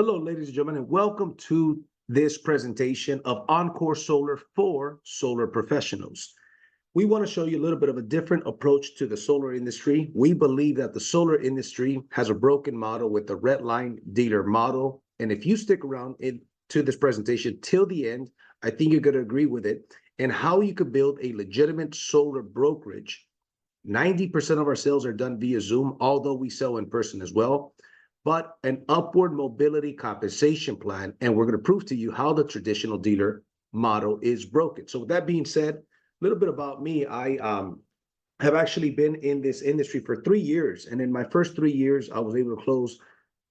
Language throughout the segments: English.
Hello, ladies and gentlemen, and welcome to this presentation of Oncore Solar for solar professionals. We want to show you a little bit of a different approach to the solar industry. We believe that the solar industry has a broken model with the redline dealer model. And if you stick around to this presentation till the end, I think you're going to agree with it and how you could build a legitimate solar brokerage. 90% of our sales are done via Zoom, although we sell in person as well, but an upward mobility compensation plan. And we're going to prove to you how the traditional dealer model is broken. So with that being said, a little bit about me. I have actually been in this industry for 3 years. And in my first 3 years, I was able to close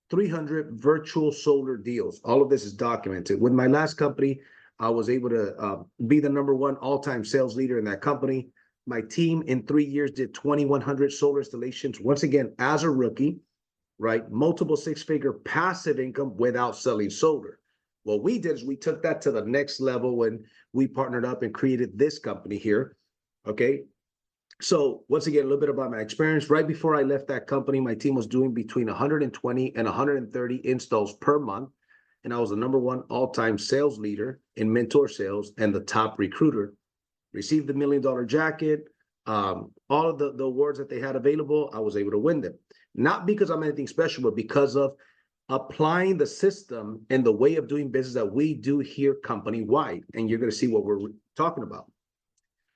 300 virtual solar deals. All of this is documented. With my last company, I was able to be the #1 all-time sales leader in that company. My team in 3 years did 2,100 solar installations. Once again, as a rookie, right? Multiple six-figure passive income without selling solar. What we did is we took that to the next level when we partnered up and created this company here, okay? So once again, a little bit about my experience. Right before I left that company, my team was doing between 120 and 130 installs per month. And I was the #1 all-time sales leader in mentor sales and the top recruiter. Received the $1 million jacket, all of the awards that they had available, I was able to win them. Not because I'm anything special, but because of applying the system and the way of doing business that we do here company-wide. And you're going to see what we're talking about.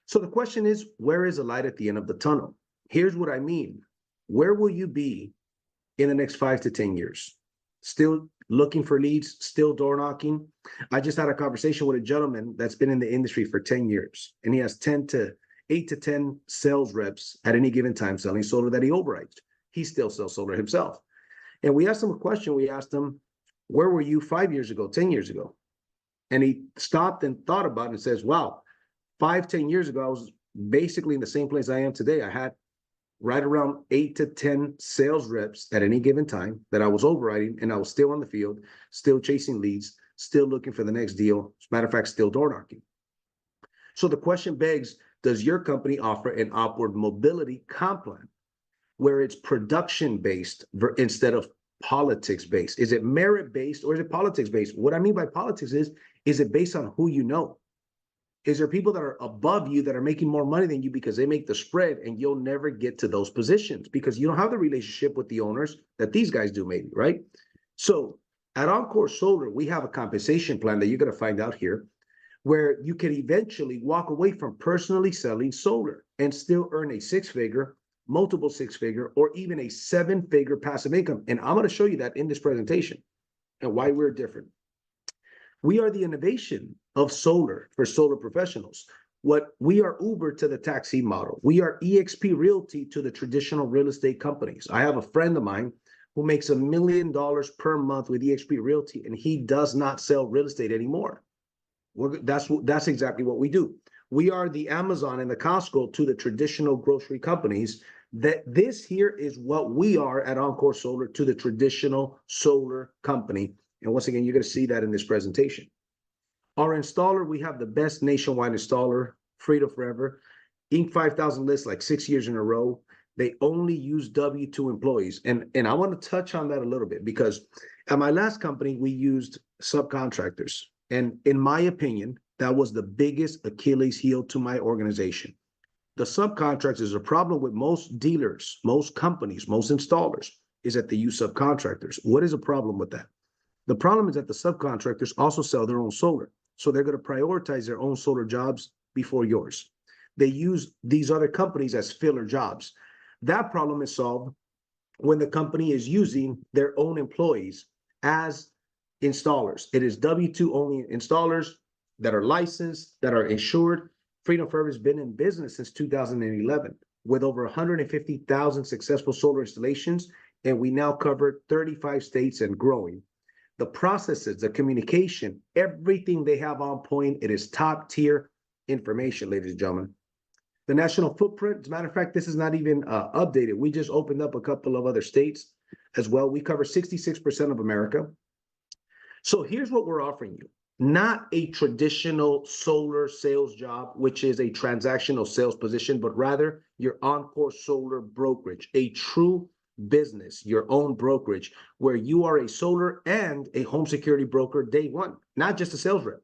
So the question is, where is the light at the end of the tunnel? Here's what I mean. Where will you be in the next 5 to 10 years? Still looking for leads, still door knocking? I just had a conversation with a gentleman that's been in the industry for 10 years, and he has 8 to 10 sales reps at any given time selling solar that he overrides. He still sells solar himself. And we asked him a question. We asked him, where were you 5 years ago, 10 years ago? And he stopped and thought about it and says, wow, 5, 10 years ago, I was basically in the same place I am today. I had right around 8 to 10 sales reps at any given time that I was overriding, and I was still on the field, still chasing leads, still looking for the next deal. As a matter of fact, still door knocking. So the question begs, does your company offer an upward mobility comp plan where it's production-based instead of politics-based? Is it merit-based or is it politics-based? What I mean by politics is it based on who you know? Is there people that are above you that are making more money than you because they make the spread, and you'll never get to those positions because you don't have the relationship with the owners that these guys do maybe, right? So at Oncore Solar, we have a compensation plan that you're going to find out here where you can eventually walk away from personally selling solar and still earn a six-figure, multiple six-figure, or even a 7-figure passive income. And I'm going to show you that in this presentation and why we're different. We are the innovation of solar for solar professionals. What we are Uber to the taxi model. We are EXP Realty to the traditional real estate companies. I have a friend of mine who makes $1 million per month with EXP Realty, and he does not sell real estate anymore. That's exactly what we do. We are the Amazon and the Costco to the traditional grocery companies. That this here is what we are at Oncore Solar to the traditional solar company. And once again, you're going to see that in this presentation. Our installer, we have the best nationwide installer, Freedom Forever, Inc. 5000 list like 6 years in a row. They only use W-2 employees. And I want to touch on that a little bit because at my last company, we used subcontractors. And in my opinion, that was the biggest Achilles heel to my organization. The subcontractors is a problem with most dealers, most companies, most installers, is that they use subcontractors. What is a problem with that? The problem is that the subcontractors also sell their own solar. So they're going to prioritize their own solar jobs before yours. They use these other companies as filler jobs. That problem is solved when the company is using their own employees as installers. It is W-2 only installers that are licensed, that are insured. Freedom Forever has been in business since 2011 with over 150,000 successful solar installations, and we now cover 35 states and growing. The processes, the communication, everything they have on point. It is top tier information, ladies and gentlemen. The national footprint, as a matter of fact, this is not even updated. We just opened up a couple of other states as well. We cover 66% of America. So here's what we're offering you. Not a traditional solar sales job, which is a transactional sales position, but rather your Oncore Solar brokerage, a true business, your own brokerage, where you are a solar and a home security broker day one, not just a sales rep.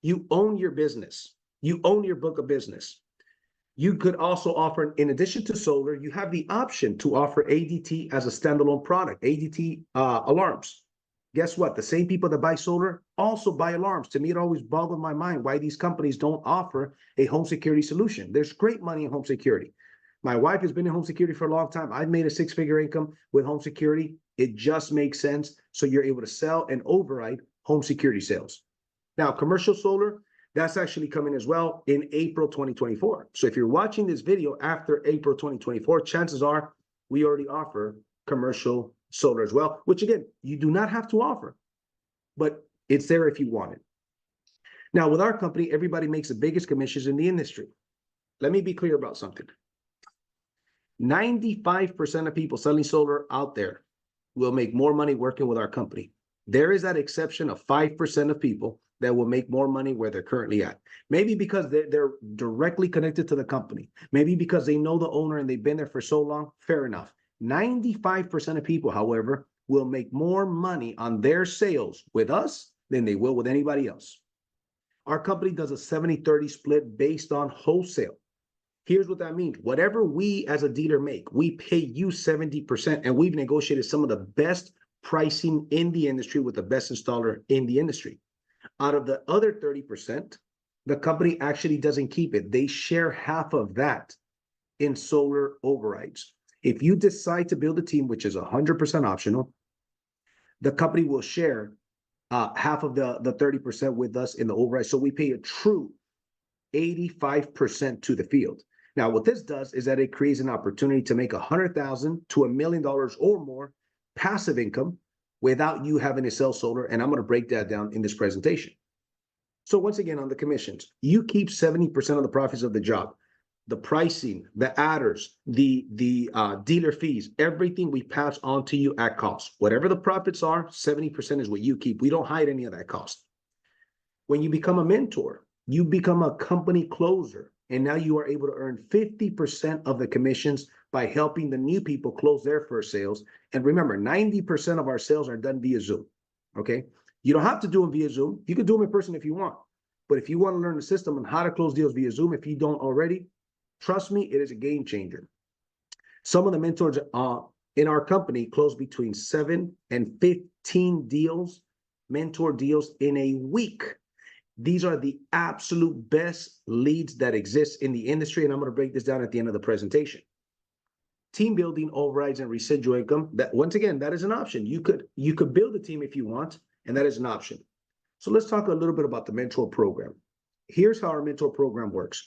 You own your business. You own your book of business. You could also offer, in addition to solar, you have the option to offer ADT as a standalone product, ADT alarms. Guess what? The same people that buy solar also buy alarms. To me, it always boggled my mind why these companies don't offer a home security solution. There's great money in home security. My wife has been in home security for a long time. I've made a six-figure income with home security. It just makes sense. So you're able to sell and override home security sales. Now, commercial solar, that's actually coming as well in April 2024. So if you're watching this video after April 2024, chances are we already offer commercial solar as well, which again, you do not have to offer, but it's there if you want it. Now, with our company, everybody makes the biggest commissions in the industry. Let me be clear about something. 95% of people selling solar out there will make more money working with our company. There is that exception of 5% of people that will make more money where they're currently at. Maybe because they're directly connected to the company. Maybe because they know the owner and they've been there for so long. Fair enough. 95% of people, however, will make more money on their sales with us than they will with anybody else. Our company does a 70-30 split based on wholesale. Here's what that means. Whatever we as a dealer make, we pay you 70%, and we've negotiated some of the best pricing in the industry with the best installer in the industry. Out of the other 30%, the company actually doesn't keep it. They share half of that in solar overrides. If you decide to build a team, which is 100% optional, the company will share half of the 30% with us in the override. So we pay a true 85% to the field. Now, what this does is that it creates an opportunity to make $100,000 to $1 million or more passive income without you having to sell solar. And I'm going to break that down in this presentation. So once again, on the commissions, you keep 70% of the profits of the job. The pricing, the adders, the dealer fees, everything we pass on to you at cost. Whatever the profits are, 70% is what you keep. We don't hide any of that cost. When you become a mentor, you become a company closer, and now you are able to earn 50% of the commissions by helping the new people close their first sales. And remember, 90% of our sales are done via Zoom, okay? You don't have to do them via Zoom. You can do them in person if you want. But if you want to learn the system on how to close deals via Zoom, if you don't already, trust me, it is a game changer. Some of the mentors in our company close between 7 and 15 deals, mentor deals in a week. These are the absolute best leads that exist in the industry, and I'm going to break this down at the end of the presentation. Team building, overrides, and residual income. That once again, that is an option. You could build a team if you want, and that is an option. So let's talk a little bit about the mentor program. Here's how our mentor program works.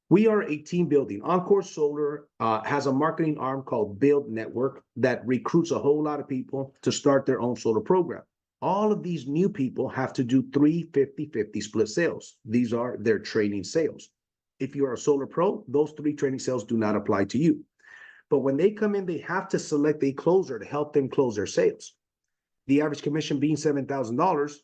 We are a team building. Oncore Solar has a marketing arm called Build Network that recruits a whole lot of people to start their own solar program. All of these new people have to do 3 50-50 split sales. These are their training sales. If you are a solar pro, those 3 training sales do not apply to you. But when they come in, they have to select a closer to help them close their sales. The average commission being $7,000,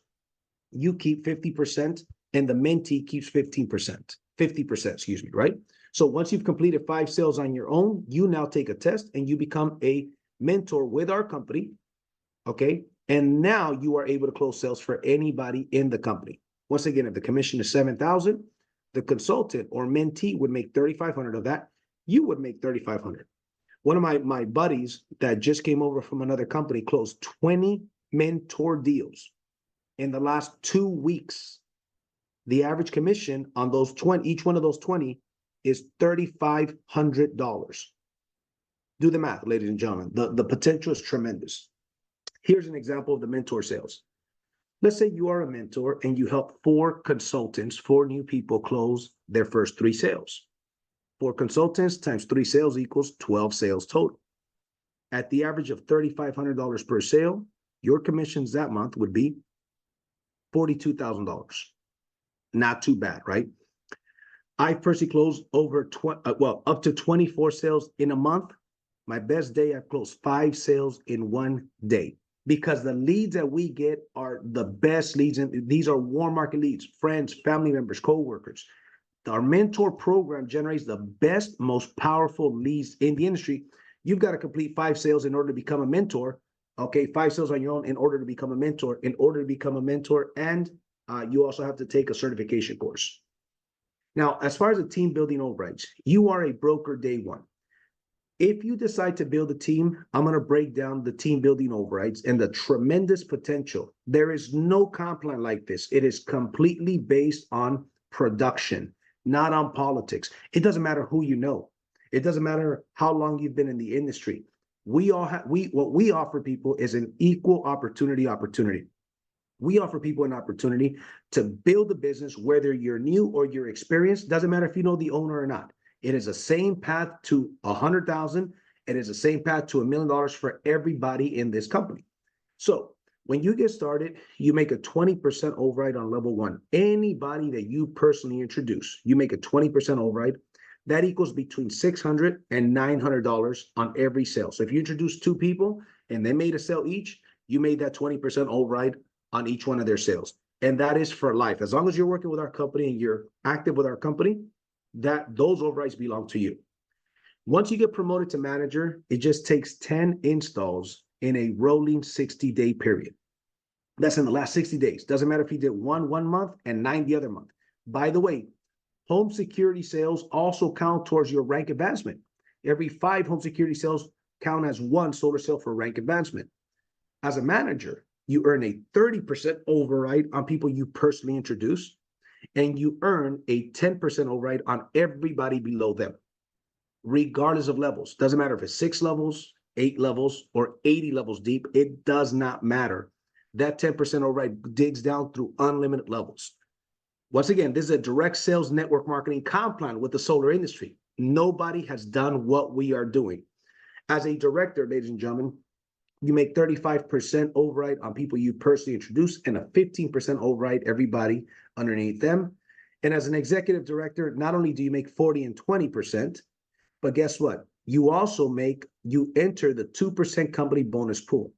you keep 50% and the mentee keeps 50%, excuse me, right? So once you've completed 5 sales on your own, you now take a test and you become a mentor with our company, okay? And now you are able to close sales for anybody in the company. Once again, if the commission is $7,000, the consultant or mentee would make $3,500 of that. You would make $3,500. One of my buddies that just came over from another company closed 20 mentor deals in the last 2 weeks. The average commission on those 20, each one of those 20 is $3,500. Do the math, ladies and gentlemen. The potential is tremendous. Here's an example of the mentor sales. Let's say you are a mentor and you help 4 consultants, 4 new people close their first 3 sales. 4 consultants times 3 sales equals 12 sales total. At the average of $3,500 per sale, your commissions that month would be $42,000. Not too bad, right? I personally closed over up to 24 sales in a month. My best day, I've closed 5 sales in 1 day because the leads that we get are the best leads. And these are warm market leads, friends, family members, co-workers. Our mentor program generates the best, most powerful leads in the industry. You've got to complete 5 sales in order to become a mentor. Okay, 5 sales on your own in order to become a mentor. In order to become a mentor, and you also have to take a certification course. Now, as far as the team building overrides, you are a broker day one. If you decide to build a team, I'm going to break down the team building overrides and the tremendous potential. There is no comp plan like this. It is completely based on production, not on politics. It doesn't matter who you know. It doesn't matter how long you've been in the industry. What we offer people is an equal opportunity. We offer people an opportunity to build a business, whether you're new or you're experienced. Doesn't matter if you know the owner or not. It is the same path to 100,000. It is the same path to $1 million for everybody in this company. So when you get started, you make a 20% override on level one. Anybody that you personally introduce, you make a 20% override. That equals between $600 and $900 on every sale. So if you introduce 2 people and they made a sale each, you made that 20% override on each one of their sales. And that is for life. As long as you're working with our company and you're active with our company, those overrides belong to you. Once you get promoted to manager, it just takes 10 installs in a rolling 60-day period. That's in the last 60 days. Doesn't matter if you did one month and 9 the other month. By the way, home security sales also count towards your rank advancement. Every 5 home security sales count as 1 solar sale for rank advancement. As a manager, you earn a 30% override on people you personally introduce, and you earn a 10% override on everybody below them, regardless of levels. Doesn't matter if it's 6 levels, 8 levels, or 80 levels deep. It does not matter. That 10% override digs down through unlimited levels. Once again, this is a direct sales network marketing comp plan with the solar industry. Nobody has done what we are doing. As a director, ladies and gentlemen, you make 35% override on people you personally introduce and a 15% override everybody underneath them. And as an executive director, not only do you make 40 and 20%, but guess what? You enter the 2% company bonus pool.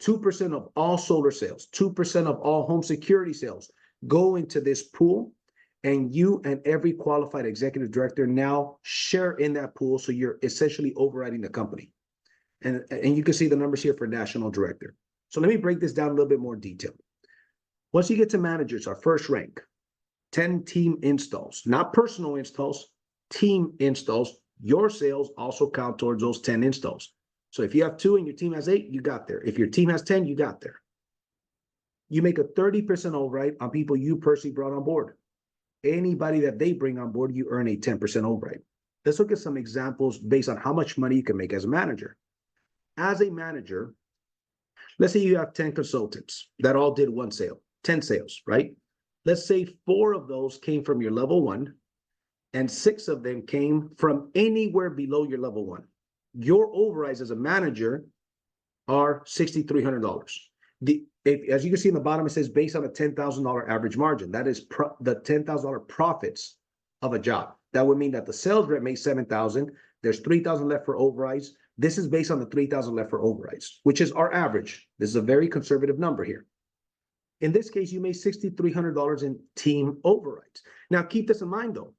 2% of all solar sales, 2% of all home security sales go into this pool, and you and every qualified executive director now share in that pool. So you're essentially overriding the company. And you can see the numbers here for national director. So let me break this down a little bit more detail. Once you get to managers, our first rank, 10 team installs, not personal installs, team installs. Your sales also count towards those 10 installs. So if you have 2 and your team has 8, you got there. If your team has 10, you got there. You make a 30% override on people you personally brought on board. Anybody that they bring on board, you earn a 10% override. Let's look at some examples based on how much money you can make as a manager. As a manager, let's say you have 10 consultants that all did 1 sale, 10 sales, right? Let's say 4 of those came from your level 1 and 6 of them came from anywhere below your level 1. Your overrides as a manager are $6,300. As you can see in the bottom, it says based on a $10,000 average margin. That is the $10,000 profits of a job. That would mean that the sales rep made $7,000. There's $3,000 left for overrides. This is based on the $3,000 left for overrides, which is our average. This is a very conservative number here. In this case, you made $6,300 in team overrides. Now, keep this in mind, though.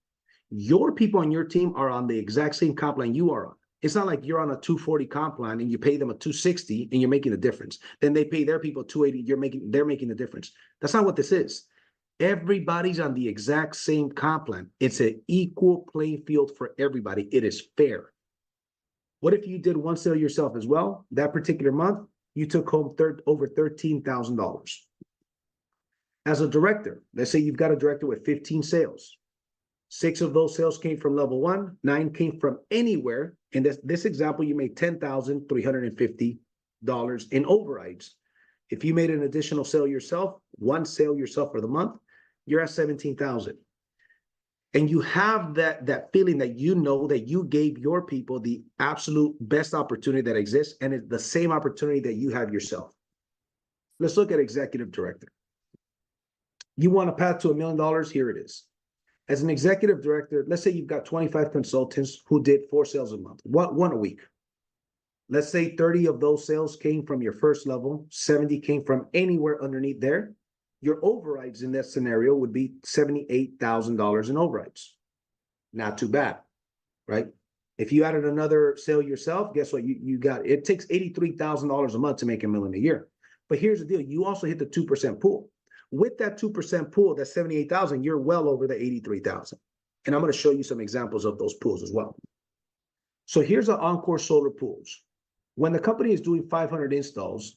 Your people on your team are on the exact same comp line you are on. It's not like you're on a 240 comp line and you pay them a 260 and you're making a difference. Then they pay their people 280, they're making the difference. That's not what this is. Everybody's on the exact same comp line. It's an equal playing field for everybody. It is fair. What if you did 1 sale yourself as well? That particular month, you took home over $13,000. As a director, let's say you've got a director with 15 sales. 6 of those sales came from level 1, 9 came from anywhere. In this example, you made $10,350 in overrides. If you made an additional sale yourself, 1 sale yourself for the month, you're at $17,000. And you have that feeling that you know that you gave your people the absolute best opportunity that exists, and it's the same opportunity that you have yourself. Let's look at executive director. You want a path to $1 million? Here it is. As an executive director, let's say you've got 25 consultants who did 4 sales a month, one a week. Let's say 30 of those sales came from your first level, 70 came from anywhere underneath there. Your overrides in that scenario would be $78,000 in overrides. Not too bad, right? If you added another sale yourself, guess what? You got it takes $83,000 a month to make $1 million a year. But here's the deal: you also hit the 2% pool. With that 2% pool, that's 78,000. You're well over the 83,000. And I'm going to show you some examples of those pools as well. So here's the Oncore Solar pools. When the company is doing 500 installs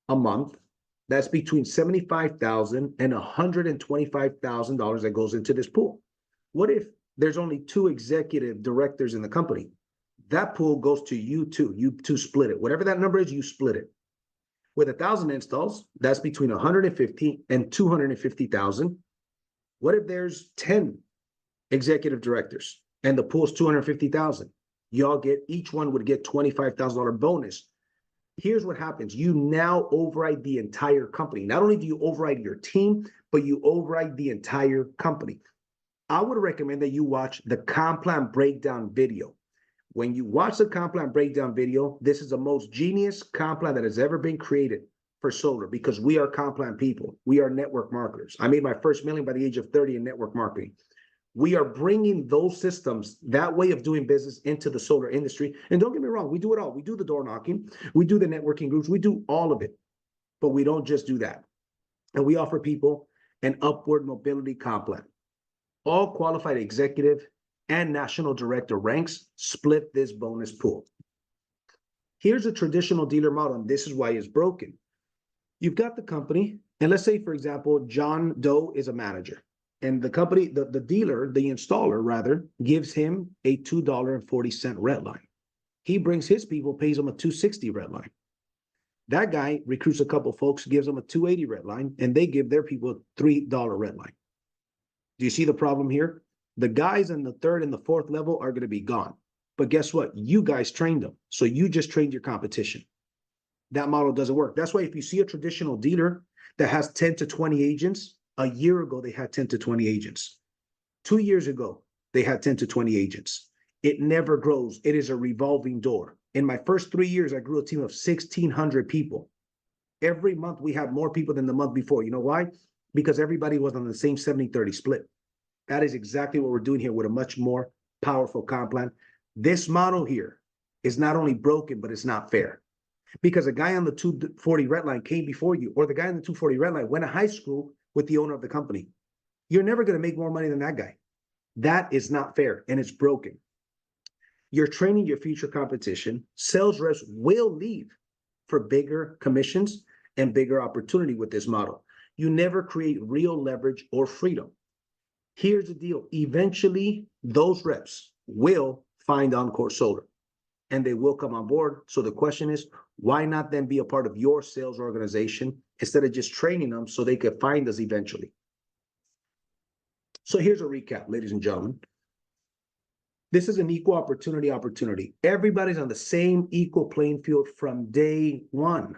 a month, that's between $75,000 and $125,000 that goes into this pool. What if there's only 2 executive directors in the company? That pool goes to you two. You two split it. Whatever that number is, you split it. With 1,000 installs, that's between 150 and 250,000. What if there's 10 executive directors and the pool's 250,000? Y'all get, each one would get $25,000 bonus. Here's what happens: you now override the entire company. Not only do you override your team, but you override the entire company. I would recommend that you watch the comp plan breakdown video. When you watch the comp plan breakdown video, this is the most genius comp plan that has ever been created for solar, because we are comp plan people. We are network marketers. I made my first million by the age of 30 in network marketing. We are bringing those systems, that way of doing business, into the solar industry. And don't get me wrong, we do it all. We do the door knocking, we do the networking groups, we do all of it. But we don't just do that. And we offer people an upward mobility comp plan. All qualified executive and national director ranks split this bonus pool. Here's a traditional dealer model, and this is why it's broken. You've got the company, and let's say, for example, John Doe is a manager. And the company, the dealer, the installer rather, gives him a $2.40 red line. He brings his people, pays them a $2.60 red line. That guy recruits a couple folks, gives them a $2.80 red line, and they give their people a $3 red line. Do you see the problem here? The guys in the 3rd and the 4th level are going to be gone. But guess what? You guys trained them. So you just trained your competition. That model doesn't work. That's why if you see a traditional dealer that has 10 to 20 agents, a year ago, they had 10 to 20 agents. 2 years ago, they had 10 to 20 agents. It never grows. It is a revolving door. In my first 3 years, I grew a team of 1,600 people. Every month, we had more people than the month before. You know why? Because everybody was on the same 70-30 split. That is exactly what we're doing here with a much more powerful comp plan. This model here is not only broken, but it's not fair. Because a guy on the 240 red line came before you, or the guy on the 240 red line went to high school with the owner of the company. You're never going to make more money than that guy. That is not fair, and it's broken. You're training your future competition. Sales reps will leave for bigger commissions and bigger opportunity with this model. You never create real leverage or freedom. Here's the deal. Eventually, those reps will find Oncore Solar, and they will come on board. So the question is, why not then be a part of your sales organization instead of just training them so they could find us eventually? So here's a recap, ladies and gentlemen. This is an equal opportunity. Everybody's on the same equal playing field from day one.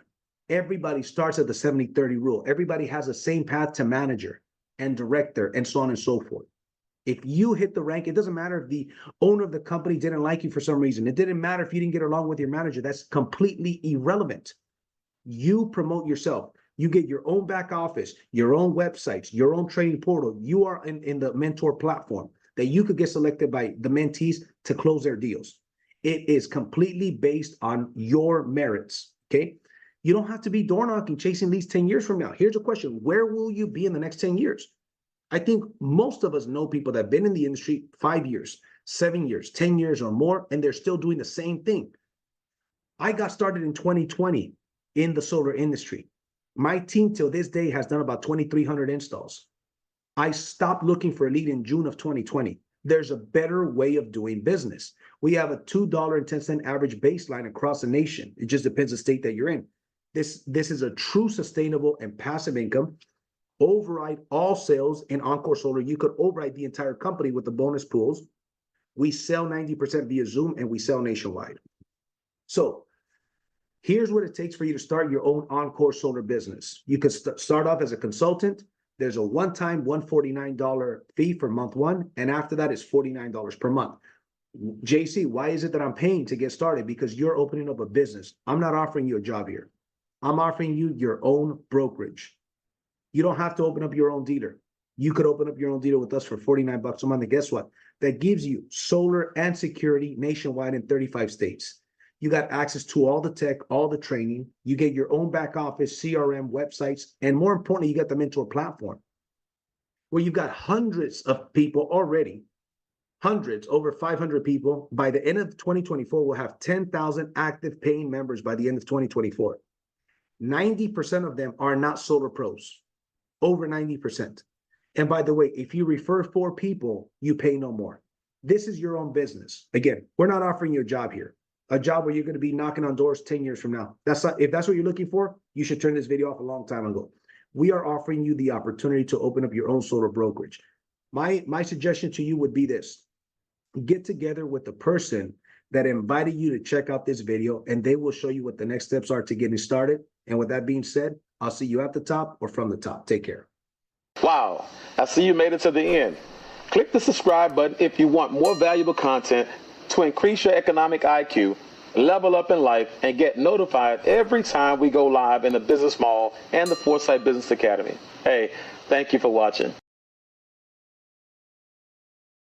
Everybody starts at the 70-30 rule. Everybody has the same path to manager and director and so on and so forth. If you hit the rank, it doesn't matter if the owner of the company didn't like you for some reason. It didn't matter if you didn't get along with your manager. That's completely irrelevant. You promote yourself. You get your own back office, your own websites, your own training portal. You are in the mentor platform that you could get selected by the mentees to close their deals. It is completely based on your merits, okay? You don't have to be door knocking, chasing leads 10 years from now. Here's a question. Where will you be in the next 10 years? I think most of us know people that have been in the industry 5 years, 7 years, 10 years or more, and they're still doing the same thing. I got started in 2020 in the solar industry. My team till this day has done about 2,300 installs. I stopped looking for a lead in June of 2020. There's a better way of doing business. We have a $2.10 average baseline across the nation. It just depends the state that you're in. This is a true sustainable and passive income. Override all sales in Oncore Solar. You could override the entire company with the bonus pools. We sell 90% via Zoom, and we sell nationwide. So here's what it takes for you to start your own Oncore Solar business. You could start off as a consultant. There's a one-time $149 fee for month one, and after that is $49 per month. JC, why is it that I'm paying to get started? Because you're opening up a business. I'm not offering you a job here. I'm offering you your own brokerage. You don't have to open up your own dealer. You could open up your own dealer with us for $49 a month. And guess what? that gives you solar and security nationwide in 35 states. You got access to all the tech, all the training. You get your own back office, CRM, websites, and more importantly, you get the mentor platform where you've got hundreds of people already, hundreds, over 500 people. By the end of 2024, we'll have 10,000 active paying members by the end of 2024. 90% of them are not solar pros, over 90%. And by the way, if you refer 4 people, you pay no more. This is your own business. Again, we're not offering you a job here, a job where you're going to be knocking on doors 10 years from now. That's not, if that's what you're looking for, you should turn this video off a long time ago. We are offering you the opportunity to open up your own solar brokerage. My suggestion to you would be this: get together with the person that invited you to check out this video, and they will show you what the next steps are to getting started. And with that being said, I'll see you at the top or from the top. Take care. Wow, I see you made it to the end. Click the subscribe button if you want more valuable content to increase your economic IQ, level up in life, and get notified every time we go live in the Business Mall and the Foresight Business Academy. Hey, thank you for watching.